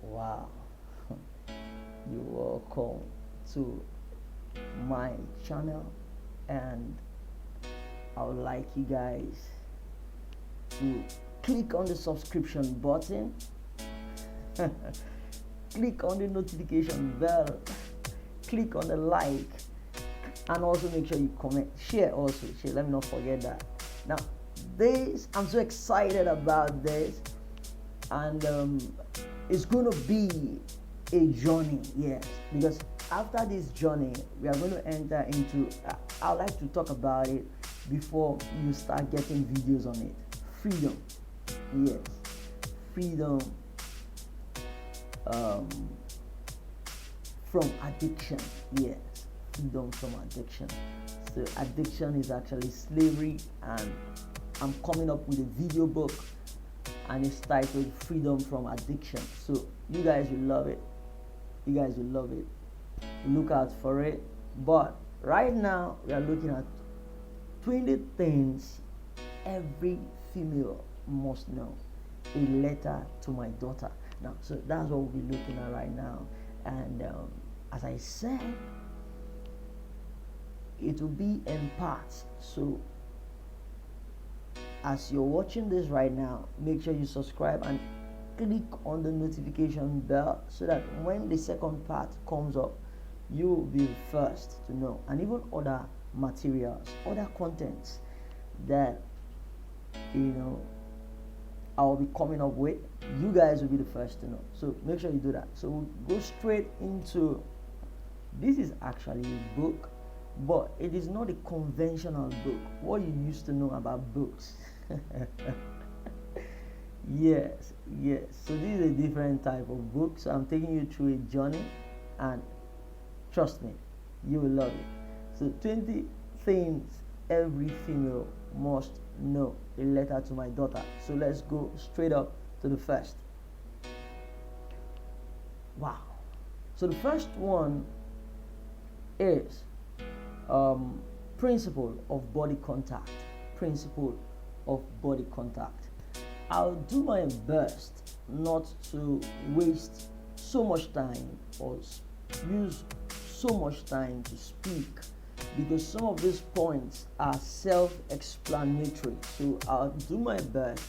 Wow, you're welcome to my channel, and I would like you guys to click on the subscription button, click on the notification bell, click on the like, and also make sure you comment, share also, share, let me not forget that. Now, I'm so excited about this, and it's going to be a journey, yes, because after this journey we are going to enter into, I'd like to talk about it before you start getting videos on it. Freedom, yes, freedom from addiction, yes, freedom from addiction. So addiction is actually slavery, and I'm coming up with a video book, and it's titled Freedom from Addiction. So you guys will love it. You guys will love it. Look out for it. But right now we are looking at 20 things every female must know. A letter to my daughter. Now, so that's what we'll be looking at right now. And as I said, it will be in parts. So as you're watching this right now, make sure you subscribe and click on the notification bell so that when the second part comes up, you will be the first to know. And even other materials, other contents that I'll be coming up with, you guys will be the first to know. So make sure you do that. So we'll go straight into, this is actually a book, but it is not a conventional book, what you used to know about books. yes. So this is a different type of book. So I'm taking you through a journey, and trust me, you will love it. So 20 things every female must know. A letter to my daughter. So let's go straight up to the first. Wow. So the first one is principle of body contact. Principle of body contact. I'll do my best not to waste so much time or use so much time to speak, because some of these points are self-explanatory. So I'll do my best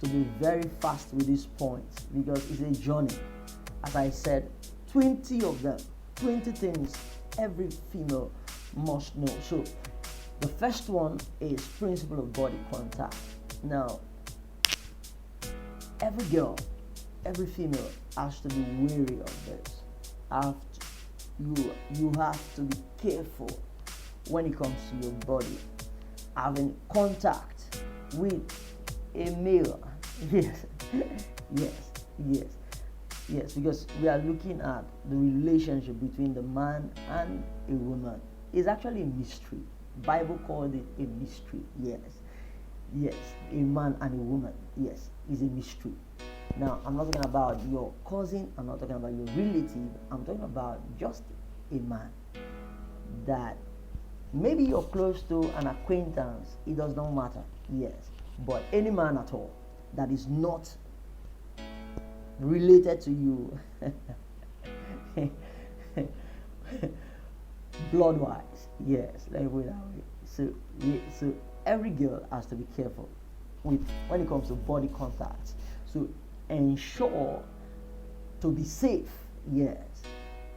to be very fast with these points, because it's a journey. As I said, 20 of them, 20 things every female must know. So the first one is principle of body contact. Now, every girl, every female has to be wary of this. You have to be careful when it comes to your body. Having contact with a male, yes, because we are looking at the relationship between the man and a woman. It's actually a mystery. Bible called it a mystery. Yes, a man and a woman. Yes, is a mystery. Now, I'm not talking about your cousin. I'm not talking about your relative. I'm talking about just a man that maybe you're close to, an acquaintance. It does not matter. Yes, but any man at all that is not related to you blood-wise. Yes, let me put it that way. So every girl has to be careful when it comes to body contact. So ensure to be safe. Yes,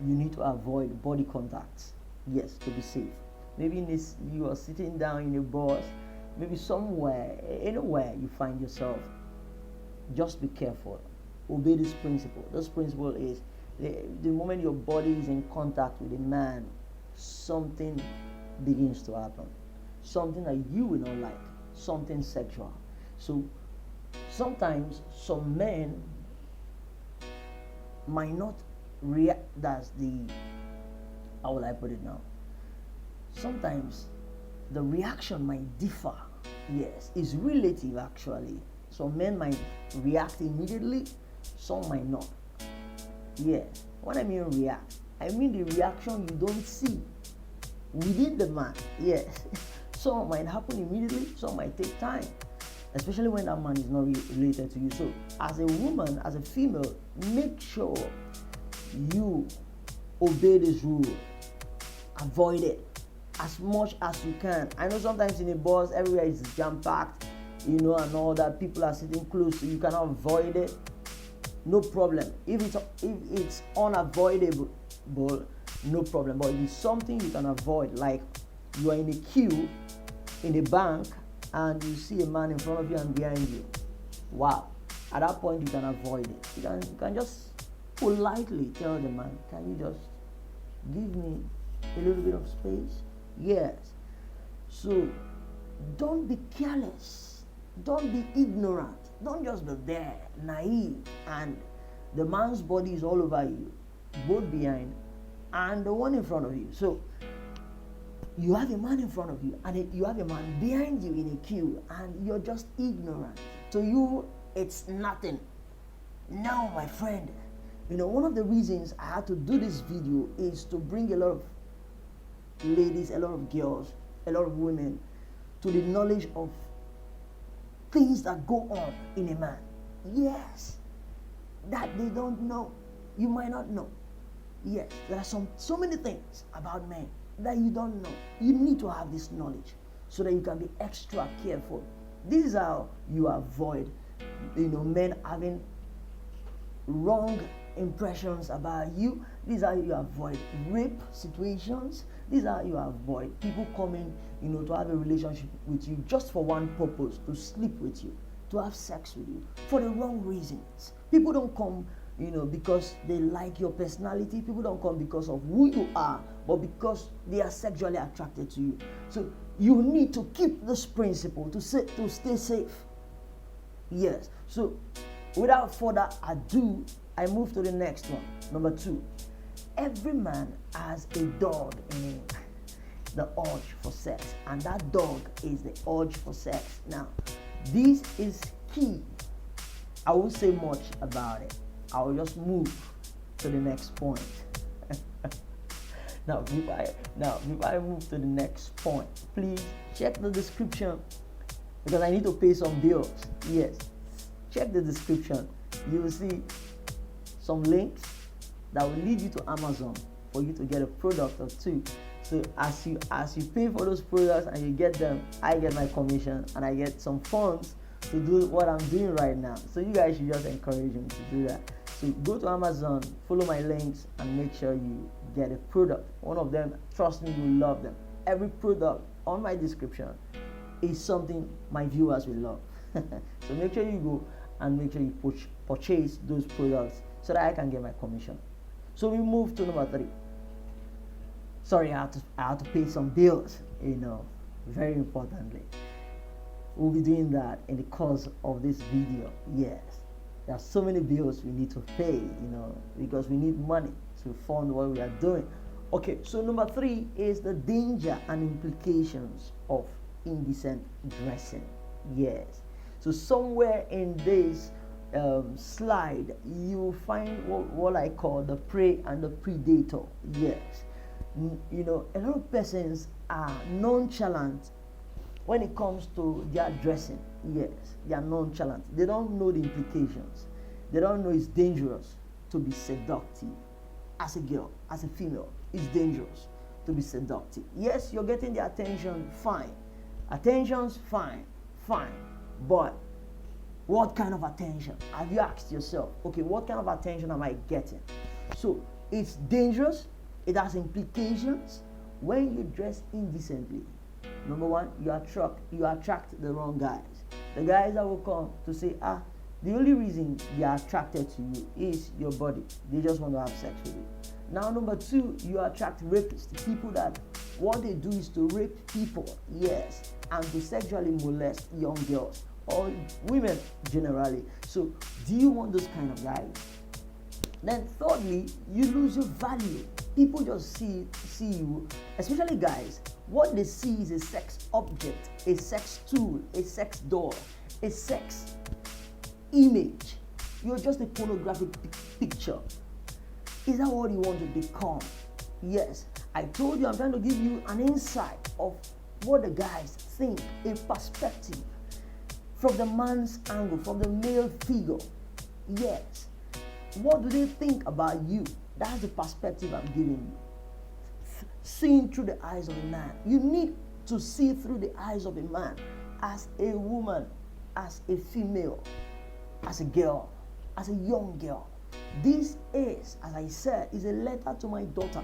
you need to avoid body contacts. Yes, to be safe. Maybe you are sitting down in a bus, maybe somewhere, anywhere you find yourself. Just be careful. Obey this principle. This principle is the moment your body is in contact with a man, something begins to happen. Something that you will not like. Something sexual. So sometimes some men might not react. How will I put it now? Sometimes the reaction might differ. Yes, it's relative actually. Some men might react immediately, some might not. Yes, when I mean react, I mean the reaction you don't see within the man. Yes, some might happen immediately, some might take time. especially when that man is not related to you. So as a woman, as a female, make sure you obey this rule. Avoid it as much as you can. I know sometimes in a bus, everywhere is jam-packed, and all that. People are sitting close, so you cannot avoid it. No problem. If it's unavoidable, no problem. But if it's something you can avoid, like you are in a queue in a bank and you see a man in front of you and behind you, wow, at that point you can avoid it. You can just politely tell the man, can you just give me a little bit of space? Yes. So don't be careless, don't be ignorant, don't just be there naive and the man's body is all over you, both behind and the one in front of you. So you have a man in front of you and you have a man behind you in a queue and you're just ignorant. To you, it's nothing. No, my friend. One of the reasons I had to do this video is to bring a lot of ladies, a lot of girls, a lot of women to the knowledge of things that go on in a man. Yes, that they don't know. You might not know. Yes, there are so many things about men that you don't know. You need to have this knowledge so that you can be extra careful. This is how you avoid, men having wrong impressions about you. This is how you avoid rape situations. This is how you avoid people coming, to have a relationship with you just for one purpose, to sleep with you, to have sex with you for the wrong reasons. People don't come, because they like your personality. People don't come because of who you are, but because they are sexually attracted to you. So you need to keep this principle to stay safe. Yes. So without further ado, I move to the next one. Number 2. Every man has a dog in him, the urge for sex, and that dog is the urge for sex. Now, this is key. I won't say much about it. I will just move to the next point. Now, before I move to the next point, please check the description because I need to pay some bills. Yes, check the description. You will see some links that will lead you to Amazon for you to get a product or two. So as you pay for those products and you get them, I get my commission and I get some funds to do what I'm doing right now. So you guys should just encourage me to do that. So go to Amazon, follow my links, and make sure you get a product. One of them, trust me, you will love them. Every product on my description is something my viewers will love. So make sure you go and make sure you purchase those products so that I can get my commission. So we move to number 3. Sorry, I have to pay some bills, very importantly. We'll be doing that in the course of this video. Yes, there are so many bills we need to pay, because we need money to fund what we are doing. Okay, so number 3 is the danger and implications of indecent dressing. Yes, so somewhere in this slide you will find what I call the prey and the predator. Yes, a lot of persons are nonchalant when it comes to their dressing. Yes, they are nonchalant. They don't know the implications. They don't know it's dangerous to be seductive. As a girl, as a female, it's dangerous to be seductive. Yes, you're getting the attention, fine. Attention's fine. But what kind of attention? Have you asked yourself, okay, what kind of attention am I getting? So it's dangerous. It has implications when you dress indecently. Number 1, you attract the wrong guys. The guys that will come to say, the only reason they are attracted to you is your body. They just want to have sex with you. Now, number 2, you attract rapists, people that what they do is to rape people, yes, and to sexually molest young girls or women generally. So, do you want those kind of guys? Then thirdly, you lose your value. People just see you, especially guys, what they see is a sex object, a sex tool, a sex doll, a sex image. You're just a pornographic picture. Is that what you want to become? Yes, I told you I'm trying to give you an insight of what the guys think, a perspective from the man's angle, from the male figure. Yes. What do they think about you? That's the perspective I'm giving you. Seeing through the eyes of a man. You need to see through the eyes of a man, as a woman, as a female, as a girl, as a young girl. This is, as I said, is a letter to my daughter.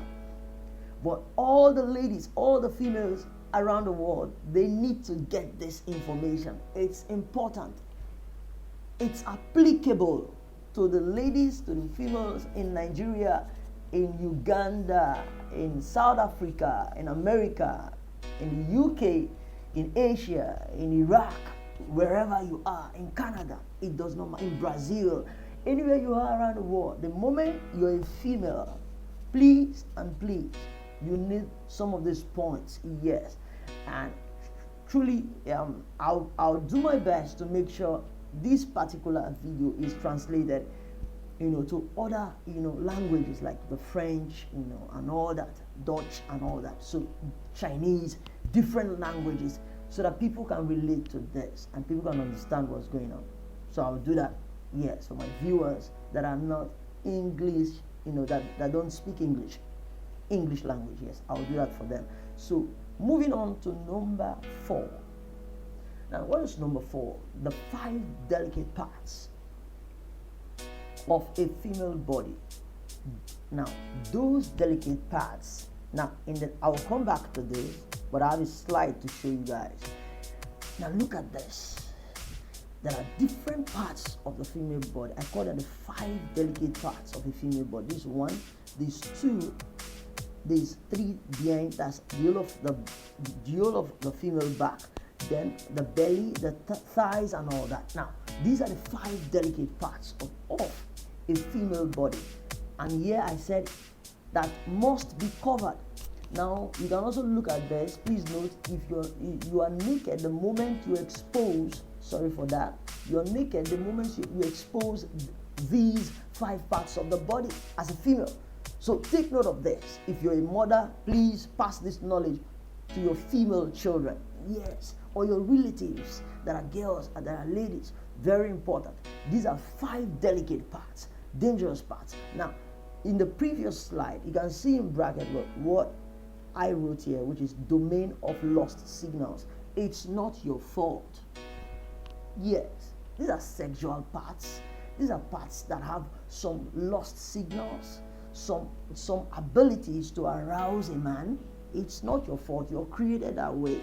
But all the ladies, all the females around the world, they need to get this information. It's important. It's applicable to the ladies, to the females in Nigeria, in Uganda, in South Africa, in America, in the UK, in Asia, in Iraq, wherever you are, in Canada, it does not matter, in Brazil, anywhere you are around the world. The moment you're a female, please and please, you need some of these points, yes. And truly, I'll do my best to make sure this particular video is translated, to other, languages like the French, and all that, Dutch and all that. So Chinese, different languages, so that people can relate to this and people can understand what's going on. So I'll do that, yes, for my viewers that are not English, that don't speak English language, yes, I'll do that for them. So moving on to number 4. Now, what is number 4? The 5 delicate parts of a female body. Now, those delicate parts. Now, I'll come back to this, but I have a slide to show you guys. Now, look at this. There are different parts of the female body. I call them the 5 delicate parts of a female body. This 1, this 2, these 3 behind. That's the whole of the female back. Then the belly, the thighs, and all that. Now, these are the 5 delicate parts of a female body. And here I said that must be covered. Now, you can also look at this. Please note, if you are naked the moment you expose, sorry for that, you're naked the moment you expose these 5 parts of the body as a female. So take note of this. If you're a mother, please pass this knowledge to your female children. Yes, or your relatives that are girls and that are ladies. Very important. These are 5 delicate parts, dangerous parts. Now, in the previous slide, you can see in bracket what I wrote here, which is domain of lost signals. It's not your fault. Yes, these are sexual parts. These are parts that have some lost signals, some abilities to arouse a man. It's not your fault. You're created that way.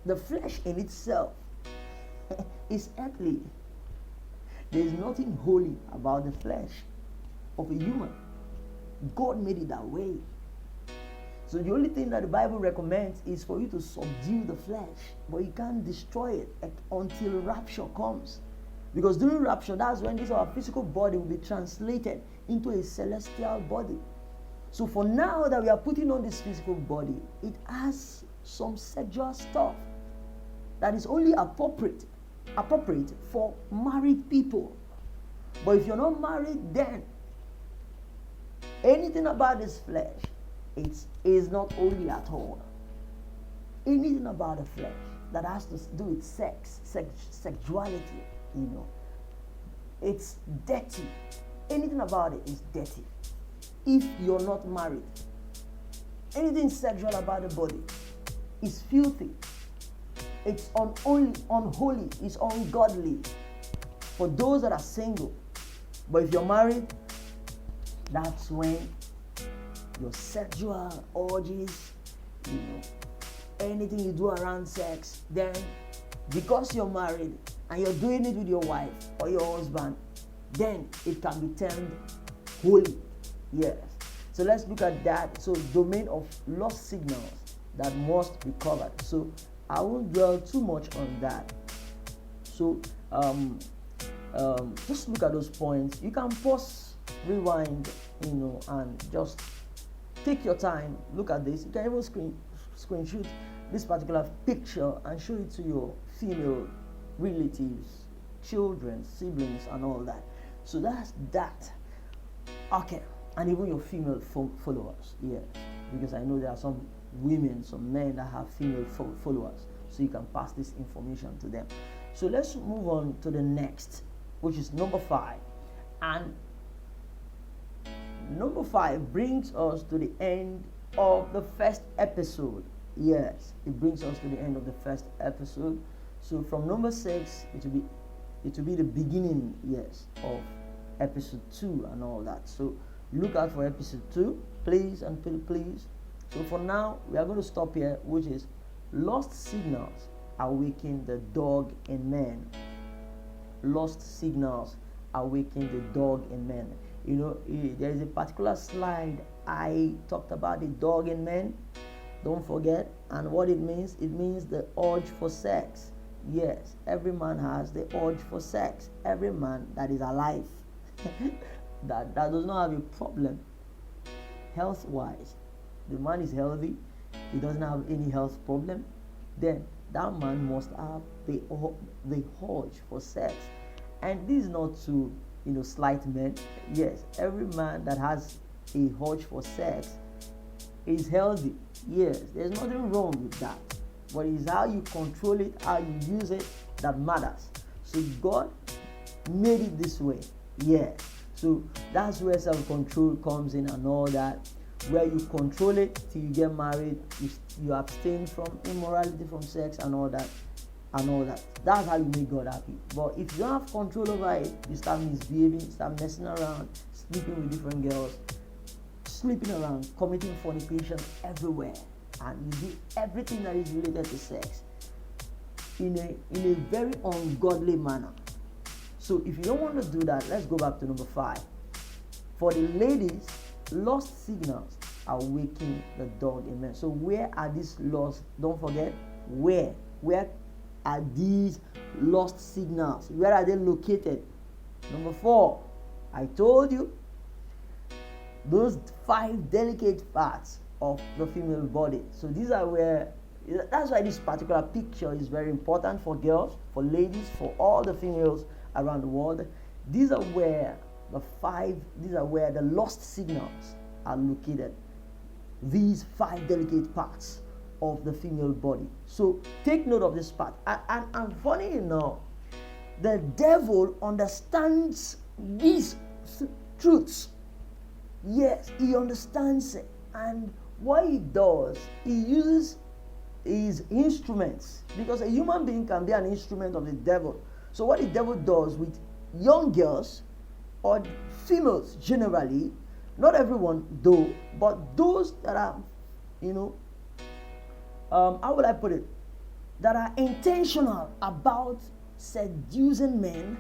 The flesh in itself is earthly. There is nothing holy about the flesh of a human. God made it that way. So the only thing that the Bible recommends is for you to subdue the flesh, but you can't destroy it until rapture comes. Because during rapture, that's when our physical body will be translated into a celestial body. So for now that we are putting on this physical body, it has some sexual stuff that is only appropriate for married people. But if you're not married, then anything about this flesh, it is not holy at all. Anything about the flesh that has to do with sexuality, it's dirty. Anything about it is dirty. If you're not married, anything sexual about the body is filthy. It's unholy. It's ungodly for those that are single. But if you're married, that's when your sexual urges, anything you do around sex, then because you're married and you're doing it with your wife or your husband, then it can be termed holy. Yes. So let's look at that. So domain of lost signals that must be covered. So I won't dwell too much on that. So just look at those points. You can pause, rewind, and just take your time. Look at this. You can even screenshot this particular picture and show it to your female relatives, children, siblings, and all that. So that's that. Okay. And even your female followers, yes, because I know there are some women, some men that have female followers, so you can pass this information to them. So let's move on to the next, which is number 5. And number 5 brings us to the end of the first episode. Yes, it brings us to the end of the first episode. So from number 6, it will be the beginning, yes, of episode 2 and all that. So look out for episode 2, please and please. So for now, we are going to stop here, which is lost signals awaken the dog in men. Lost signals awaken the dog in men. You know, there is a particular slide I talked about the dog in men. Don't forget. And what it means the urge for sex. Yes, every man has the urge for sex. Every man that is alive that does not have a problem health-wise. The man is healthy, he doesn't have any health problem, then that man must have the urge for sex. And this is not to slight men. Yes, every man that has a urge for sex is healthy. Yes, there's nothing wrong with that. But it's how you control it, how you use it that matters. So God made it this way. Yeah. So that's where self-control comes in and all that. Where you control it till you get married, you abstain from immorality, from sex and all that. That's how you make God happy. But if you don't have control over it, you start misbehaving, start messing around, sleeping with different girls, sleeping around, committing fornication everywhere, and you do everything that is related to sex in a very ungodly manner. So if you don't want to do that, let's go back to number 5. For the ladies, lost signals awaken the dog in men. So where are these lost? Don't forget, where are these lost signals? Where are they located? Number 4, I told you, those 5 delicate parts of the female body. So these are where, that's why this particular picture is very important for girls, for ladies, for all the females around the world. These are where the lost signals are located. These 5 delicate parts of the female body. So take note of this part. And funny enough, the devil understands these truths. Yes, he understands it. And what he does, he uses his instruments, because a human being can be an instrument of the devil. So what the devil does with young girls or females generally, not everyone though, but those that are, how would I put it, that are intentional about seducing men.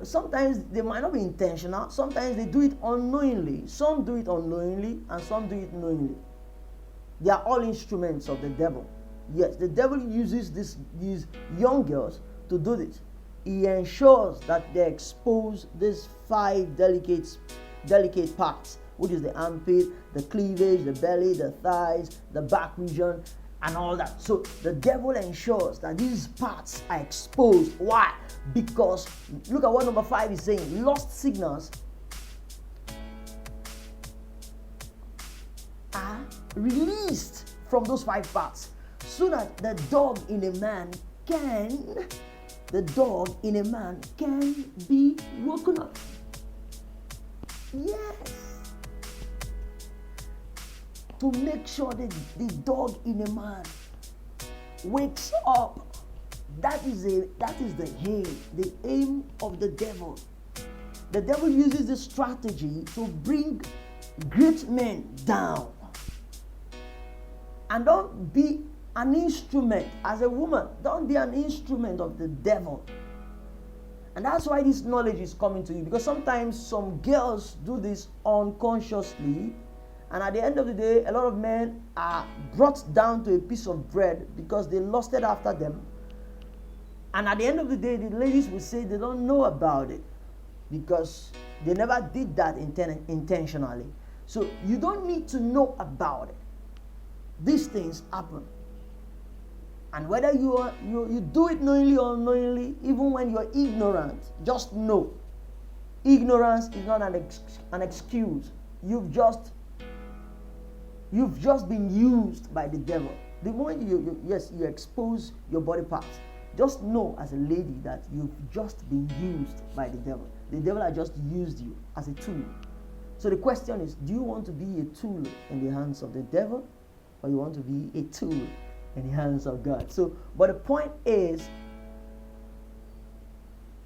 Sometimes they might not be intentional, sometimes they do it unknowingly. Some do it unknowingly and some do it knowingly. They are all instruments of the devil. Yes, the devil uses these young girls to do this. He ensures that they expose these 5 delicate parts, which is the armpit, the cleavage, the belly, the thighs, the back region, and all that. So the devil ensures that these parts are exposed. Why? Because look at what number 5 is saying. Lost signals are released from those 5 parts, so that the dog in a man can be woken up. Yes. To make sure that the dog in a man wakes up. That is the aim of the devil. The devil uses this strategy to bring great men down. And don't be an instrument as a woman. Don't be an instrument of the devil. And that's why this knowledge is coming to you, because sometimes some girls do this unconsciously, and at the end of the day, a lot of men are brought down to a piece of bread because they lusted after them. And at the end of the day, the ladies will say they don't know about it because they never did that intentionally. So you don't need to know about it. These things happen. And whether you do it knowingly or unknowingly, even when you're ignorant, just know. Ignorance is not an excuse. You've just been used by the devil. The moment you expose your body parts, just know as a lady that you've just been used by the devil. The devil has just used you as a tool. So the question is, do you want to be a tool in the hands of the devil, or you want to be a tool in the hands of God? So, but the point is,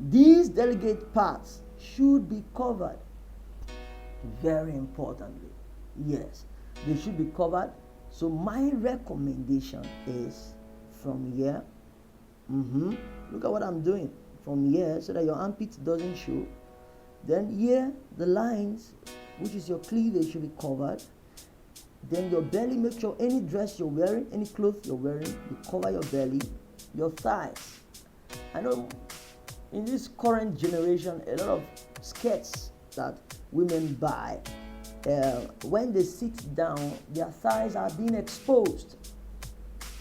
these delicate parts should be covered. Very importantly, yes, they should be covered. So my recommendation is from here. Look at what I'm doing from here, so that your armpit doesn't show. Then here, the lines, which is your cleavage, should be covered. Then your belly, make sure any dress you're wearing, any clothes you're wearing, you cover your belly, your thighs. I know in this current generation, a lot of skirts that women buy, when they sit down, their thighs are being exposed.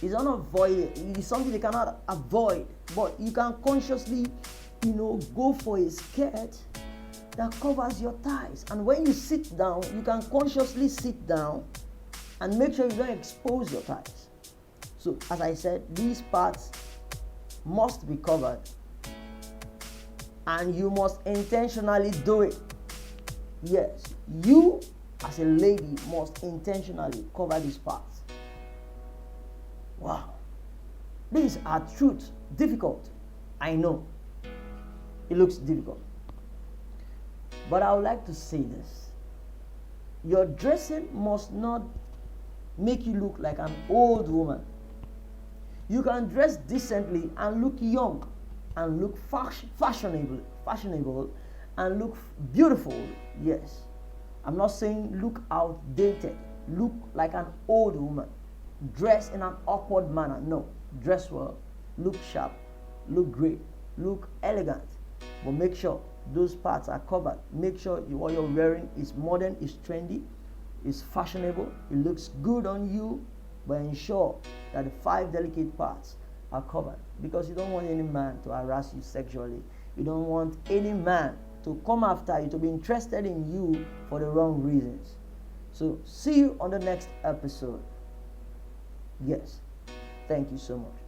It's unavoidable. It's something they cannot avoid. But you can consciously, go for a skirt that covers your thighs. And when you sit down, you can consciously sit down and make sure you don't expose your thighs. So, as I said, these parts must be covered. And you must intentionally do it. Yes, you as a lady must intentionally cover these parts. Wow. These are truth. Difficult. I know. It looks difficult. But I would like to say this. Your dressing must not make you look like an old woman. You can dress decently and look young and look fashionable and look beautiful. Yes. I'm not saying look outdated. Look like an old woman. Dress in an awkward manner. No. Dress well. Look sharp. Look great. Look elegant. But make sure those parts are covered. Make sure what you're wearing is modern, is trendy, is fashionable. It looks good on you. But ensure that the 5 delicate parts are covered. Because you don't want any man to harass you sexually. You don't want any man to come after you, to be interested in you for the wrong reasons. So see you on the next episode. Yes. Thank you so much.